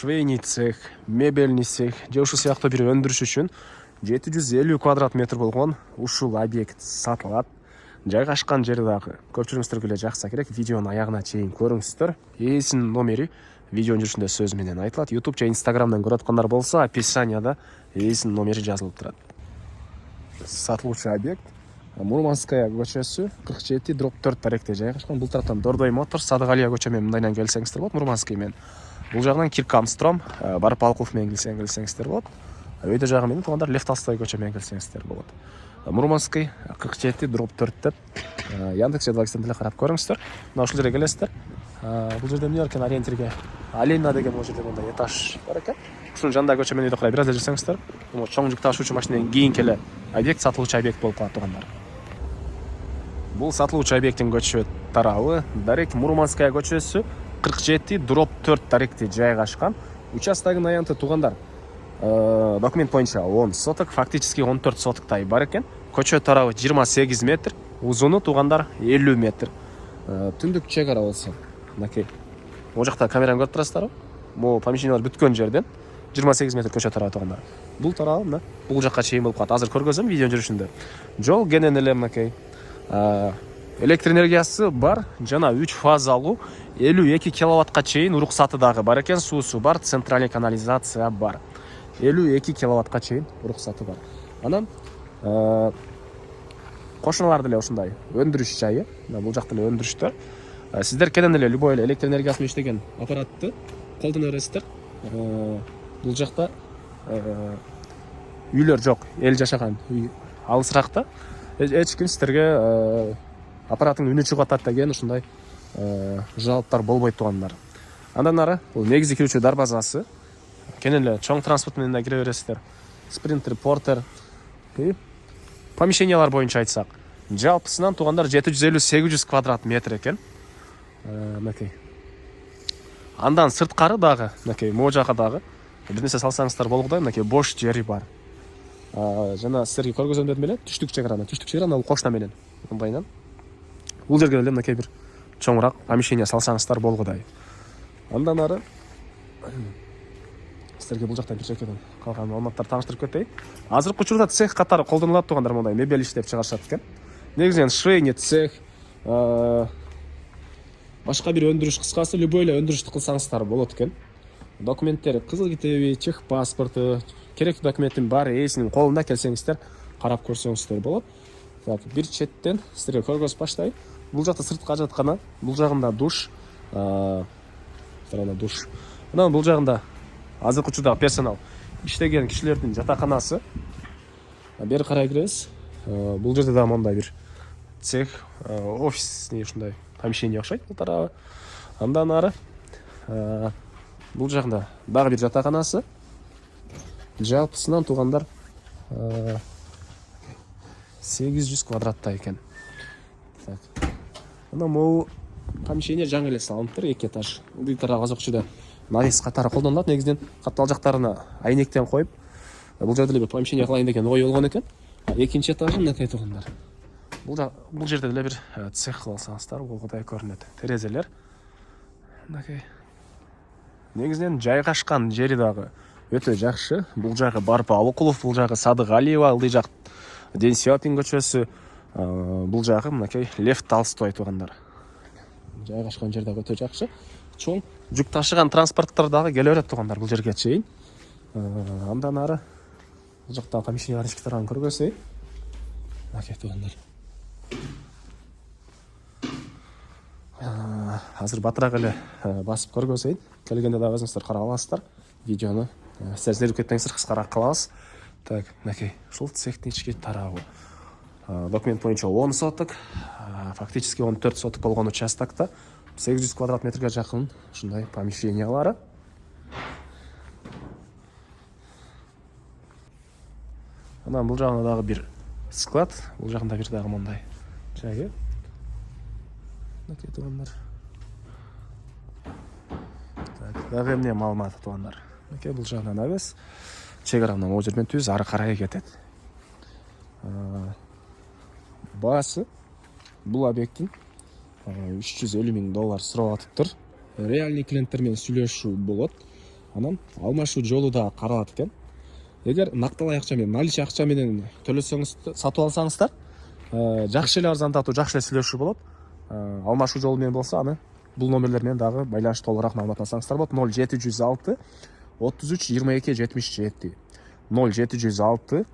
швейный цех, мебельный цех же ушул сыяктуу бир өндүрүш үчүн 750 квадрат метр болгон ушул объект сатылат. Жайгашкан жери дагы көпчүлүгүңүздөргө эле жакса керек. Видеонун аягына чейин көрүңүздөр. Ээсинин номери видеонун жүрүшүндө сөз менен айтылат. YouTube же Instagram'дан көрүп аткандар болсо, описанияда ээсинин номери жазылып турат. Сатылуучу объект Мурманская көчөсү 47/4 таректе жайгашкан. Бул тараптан Дордой Моторс, Садыгалия көчө менен мындайдан келсеңиздер болот. Мурманский менен. Бул жагынан Киркамстром, Барпалков менен келсеңиздер болот. Өйдө жагы менен туугандар Лев Толстой көчө менен келсеңиздер болот. Мурманский 47/4 деп Яндекс Эдвакстан деле карап көрүңүздөр. Мына ушул жерге келесиздер. Бул жерде эмне бар экен? Ориентирге Алина деген бул жерде мындай этаж бар экен. Ушунун жанындагы көчө менен өйдө карай бир аз жүрсөңүздөр, бул чоң жүк ташуучу машинанын кийинки эле объект сатылуучу объект болуп калат туугандар. Бул сатылуучу объекттин көчө тарабы Дарек Мурманская көчөсү 47/4 таректе жайгашкан. Участогунун аянты туугандар документ боюнча 10 соток, фактически 14 сотоктай бар экен. Көчө тарабы 28 метр, узуну туугандар 50 метр. Түндүк чек ара болсо, мынакей. Могу жакта камераны көрүп турасыздарбы? Могу помещениялар бүткөн жерден 28 метр көчө тарабы туугандар. Бул тарабы мына бул жакка чейин болуп калат. Азыр көргөзөм видеонун жүрүшүндө. Жол кенен эле мынакей. Электр энергиясы бар, жана 3 фазалуу 52 киловаттка чейин уруксаты дагы бар экен. Суусу бар, центральный канализация бар. 52 киловаттка чейин уруксаты бар. Анан кошуналар деле ушундай өндүрүш жайы. Бул жакта эле өндүрүштөр. Сиздер кенен эле любой эле электр энергиясын иштеген аппаратты колдоно бересиздер. Бул жакта үйлөр жок, эл жашаган үй алысыракта. Эч ким сиздерге аппараттын үнү чыгып атат деген ушундай жалоптор болбойт туугандар. Андан ары бул негизи кирүүчү дарбазасы. Кенен эле чоң транспорт менен да кире бересиздер. Спринтер, портер. Помещениялар боюнча айтсак, жалпысынан туугандар 750-800 квадрат метр экен. Мынакей. Андан сырткары дагы, мынакей, могу жака дагы бир нерсе салсаңыздар болгудай, мынакей бош жери бар. Жана сиздерге көргөзөм дедим эле, түштүк чек ара бул кошуна менен. Мындайынан. Бул жерге эле мынакей бир чоңураак помещение салсаңыздар болгудай. Андан ары сиздерге бул жакта бир жекеден калган маалыматтарды тааныштырып кетейин. Азыркы учурда цех катары колдонулат туугандар, мындай мебель иштеп чыгарышат экен. Негизинен швейный цех, башка бир өндүрүш, кыскасы любой эле өндүрүштү кылсаңыздар болот экен. Документтери, кызыл китеби, тех паспорту, керектүү документин баары ээсинин колунда, келсеңиздер карап көрсөңүздөр болот. Так, бир четтен сиздерге көргөзүп баштайын. Бул жакта сырткы ажаткана, бул жагында душ, душ. Анан бул жагында азыркы учурда персонал иштеген кишилердин жатаканасы. Бери карай киребиз. Бул жерде да мондай бир цех, офисный ушундай помещение окшойт бул тарабы. Андан ары бул жагында дагы бир жатаканасы. Жалпысынан туугандар 800 квадраттай экен. Так. Анан могу помещение жаңы эле салыныптыр, 2 этаж. Бул тарабы азыркы учурда навес катары колдонулат. Негизинен каттал жактарына айнектен коюп, бул жерде эле бир помещение кылайын деген ой болгон экен. Экинчи этажы мынакей туугандар. Бул жерде эле бир цех кылып алсаңыздар болгудай көрүнөт. Терезелер мынакей. Негизинен жайгашкан жери дагы өтө жакшы. Бул жагы Барпалкулов, бул жагы Садыгалиева, ылдый жак Ден Сяопин көчөсү, бул жагы мынакей Лев Толстой туугандар. Жайгашкан жер дагы өтө жакшы. Чоң жүк ташыган транспорттор дагы келе берет туугандар бул жерге чейин. Андан ары бул жакта помещениялар ички тарабын көргөзөйүн. Мынакей туугандар. Азыр батыраак эле басып көргөзөйүн. Келгенде дагы өзүңүздөр карап аласыздар. Видеону сиздер изилдеп кетпеңиздер, кыскараак кылабыз. Так, мынакей, ушул цехтин ички тарабы. Документ боюнча 10 соток, фактически 14 соток болгон участокто 800 квадрат метрге жакын ушундай помещениялары. Анан бул жагында дагы бир склад, бул жагында бир дагы мондай жайы. Мынакей туугандар. Так, дагы эмне маалымат туугандар. Мынакей бул жагынан навес. Чек араны могу жерден түз ары карай кетет. Баасы бул объекттин $350 000 сурап атыптыр. Реальный клиенттер менен сүйлөшүү болот. Анан алмашуу жолу да каралат экен. Эгер накталай акча менен, наличный акча менен төлөсөңүз, сатып алсаңыздар, жакшы эле арзандатуу, жакшы эле сүйлөшүү болот. Алмашуу жолу менен болсо, аны бул номерлер менен дагы байланыш толугураак маалымат алсаңыздар болот. 0706 33 22 77. 0706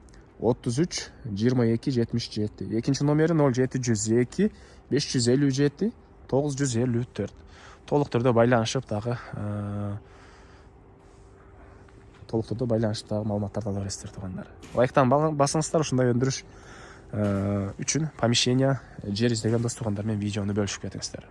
33 22 77. Экинчи номери 0702 557 954. Толук түрдө байланышып дагы маалыматтарды ала бересиздер туугандар. Лайктан басыңыздар, ушундай өндүрүш үчүн помещение жер издеген дос туугандар менен видеону бөлүшүп кетиңиздер.